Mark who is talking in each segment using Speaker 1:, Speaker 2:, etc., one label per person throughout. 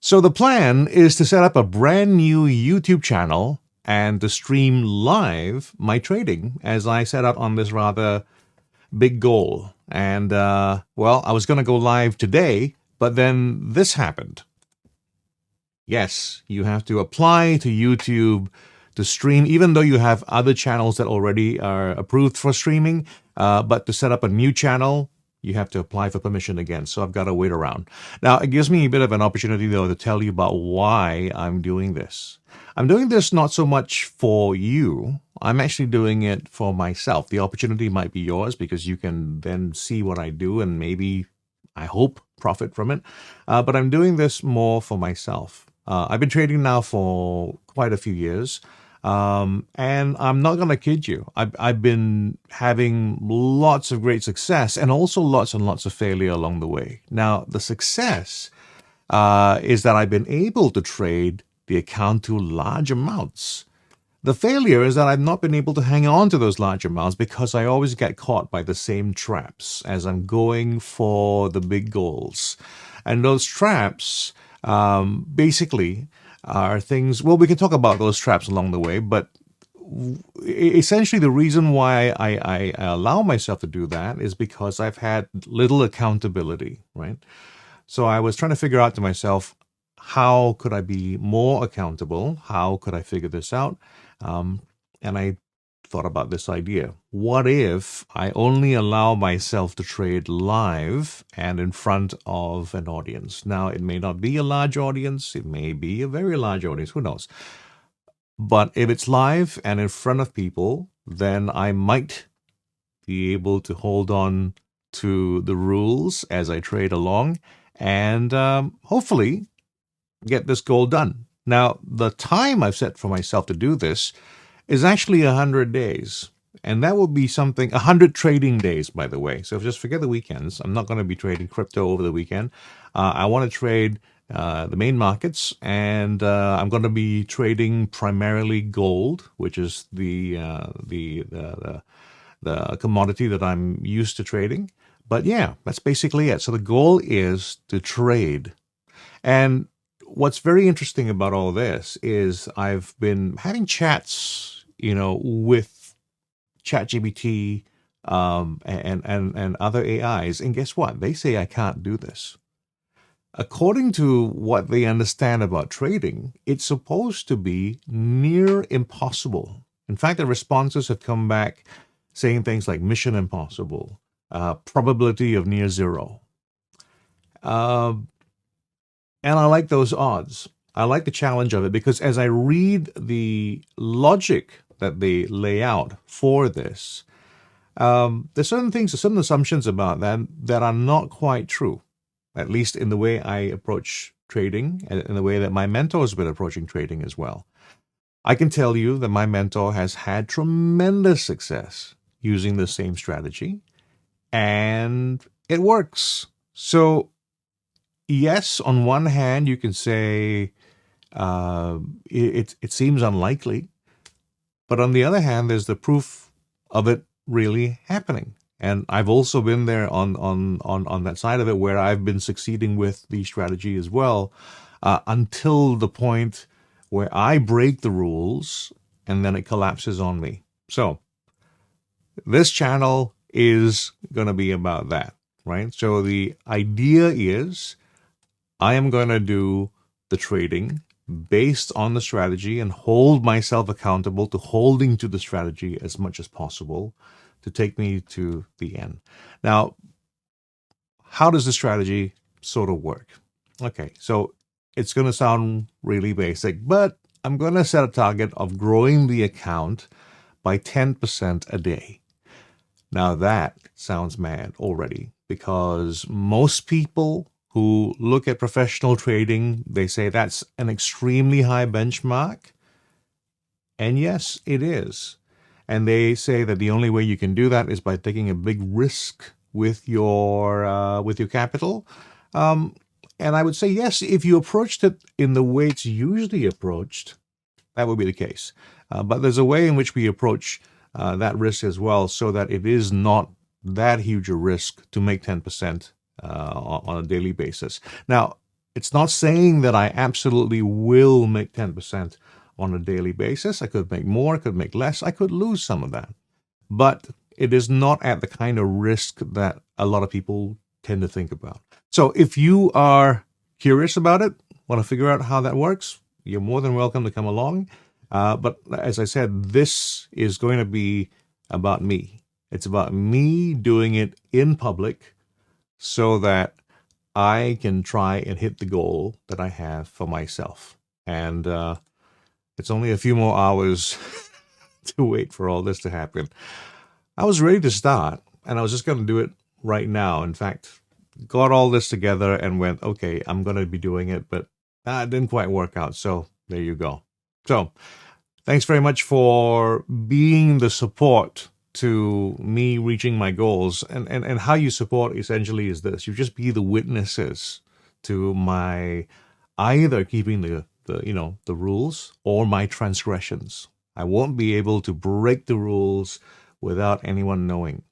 Speaker 1: So the plan is to set up a brand new YouTube channel and to stream live my trading as I set out on this rather big goal. And, well, I was going to go live today, but then this happened. Yes, you have to apply to YouTube to stream, even though you have other channels that already are approved for streaming. But to set up a new channel, you have to apply for permission again. So I've got to wait around. Now, it gives me a bit of an opportunity, though, to tell you about why I'm doing this. I'm doing this not so much for you. I'm actually doing it for myself. The opportunity might be yours because you can then see what I do and maybe, I hope, profit from it. But I'm doing this more for myself. I've been trading now for quite a few years. And I'm not going to kid you. I've been having lots of great success and also lots and lots of failure along the way. Now, the success is that I've been able to trade the account to large amounts. The failure is that I've not been able to hang on to those large amounts because I always get caught by the same traps as I'm going for the big goals. And those traps basically are things, well, we can talk about those traps along the way, but essentially the reason why I allow myself to do that is because I've had little accountability, right? So I was trying to figure out to myself, how could I be more accountable? How could I figure this out? And I thought about this idea. What if I only allow myself to trade live and in front of an audience? Now, it may not be a large audience. It may be a very large audience. Who knows? But if it's live and in front of people, then I might be able to hold on to the rules as I trade along and hopefully get this goal done. Now, the time I've set for myself to do this is actually 100 days. And that will be something, 100 trading days, by the way. So just forget the weekends. I'm not going to be trading crypto over the weekend. I want to trade the main markets, and I'm going to be trading primarily gold, which is the commodity that I'm used to trading. But yeah, that's basically it. So the goal is to trade. And what's very interesting about all this is I've been having chats, with ChatGPT and other AIs, and guess what? They say I can't do this. According to what they understand about trading, it's supposed to be near impossible. In fact, the responses have come back saying things like mission impossible, probability of near zero. And I like those odds. I like the challenge of it because as I read the logic that they lay out for this, there's certain assumptions about that are not quite true, at least in the way I approach trading and in the way that my mentor has been approaching trading as well. I can tell you that my mentor has had tremendous success using the same strategy, and it works. So yes, on one hand, you can say it seems unlikely, but on the other hand, there's the proof of it really happening. And I've also been there on that side of it where I've been succeeding with the strategy as well, until the point where I break the rules and then it collapses on me. So this channel is going to be about that, right? So the idea is I am going to do the trading based on the strategy and hold myself accountable to holding to the strategy as much as possible to take me to the end. Now, how does the strategy sort of work? Okay, so it's going to sound really basic, but I'm going to set a target of growing the account by 10% a day. Now that sounds mad already because most people who look at professional trading, they say that's an extremely high benchmark. And yes, it is. And they say that the only way you can do that is by taking a big risk with your capital. And I would say, yes, if you approached it in the way it's usually approached, that would be the case. But there's a way in which we approach that risk as well so that it is not that huge a risk to make 10% on a daily basis. Now, It's not saying that I absolutely will make 10% on a daily basis. I could make more, I could make less, I could lose some of that. But it is not at the kind of risk that a lot of people tend to think about. So if you are curious about it, want to figure out how that works, you're more than welcome to come along. But as I said, this is going to be about me. It's about me doing it in public so that I can try and hit the goal that I have for myself. And it's only a few more hours to wait for all this to happen. I was ready to start, and I was just going to do it right now. In fact, got all this together and went, okay, I'm going to be doing it, but it didn't quite work out. So there you go. So thanks very much for being the support to me reaching my goals. And how you support essentially is this. You just be the witnesses to my either keeping the rules or my transgressions. I won't be able to break the rules without anyone knowing.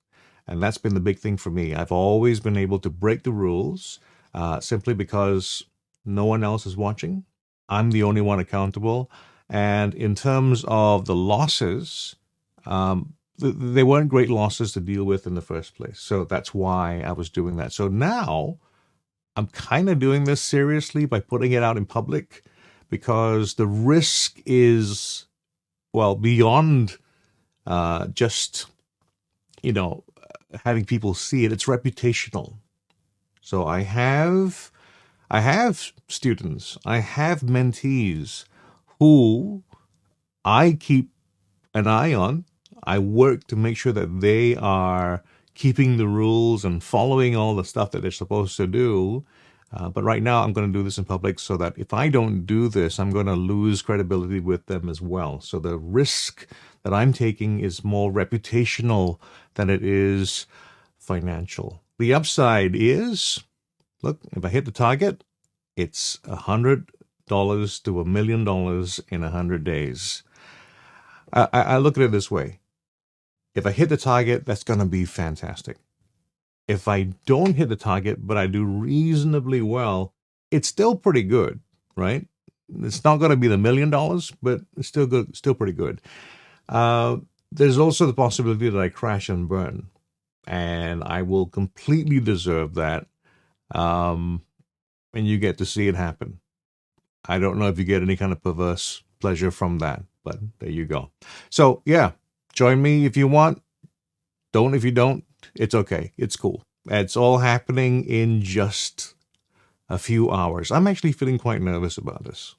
Speaker 1: And that's been the big thing for me. I've always been able to break the rules simply because no one else is watching. I'm the only one accountable. And in terms of the losses, they weren't great losses to deal with in the first place. So that's why I was doing that. So now I'm kind of doing this seriously by putting it out in public because the risk is, well, beyond just, having people see it. It's reputational. So I have students, I have mentees who I keep an eye on. I work to make sure that they are keeping the rules and following all the stuff that they're supposed to do. But right now, I'm going to do this in public so that if I don't do this, I'm going to lose credibility with them as well. So the risk that I'm taking is more reputational than it is financial. The upside is, look, if I hit the target, it's $100 to $1 million in 100 days. I look at it this way. If I hit the target, that's going to be fantastic. If I don't hit the target, but I do reasonably well, it's still pretty good, right? It's not going to be the $1 million, but it's still good, still pretty good. There's also the possibility that I crash and burn, and I will completely deserve that. And you get to see it happen. I don't know if you get any kind of perverse pleasure from that, but there you go. So yeah, join me if you want. Don't if you don't. It's okay. It's cool. It's all happening in just a few hours. I'm actually feeling quite nervous about this.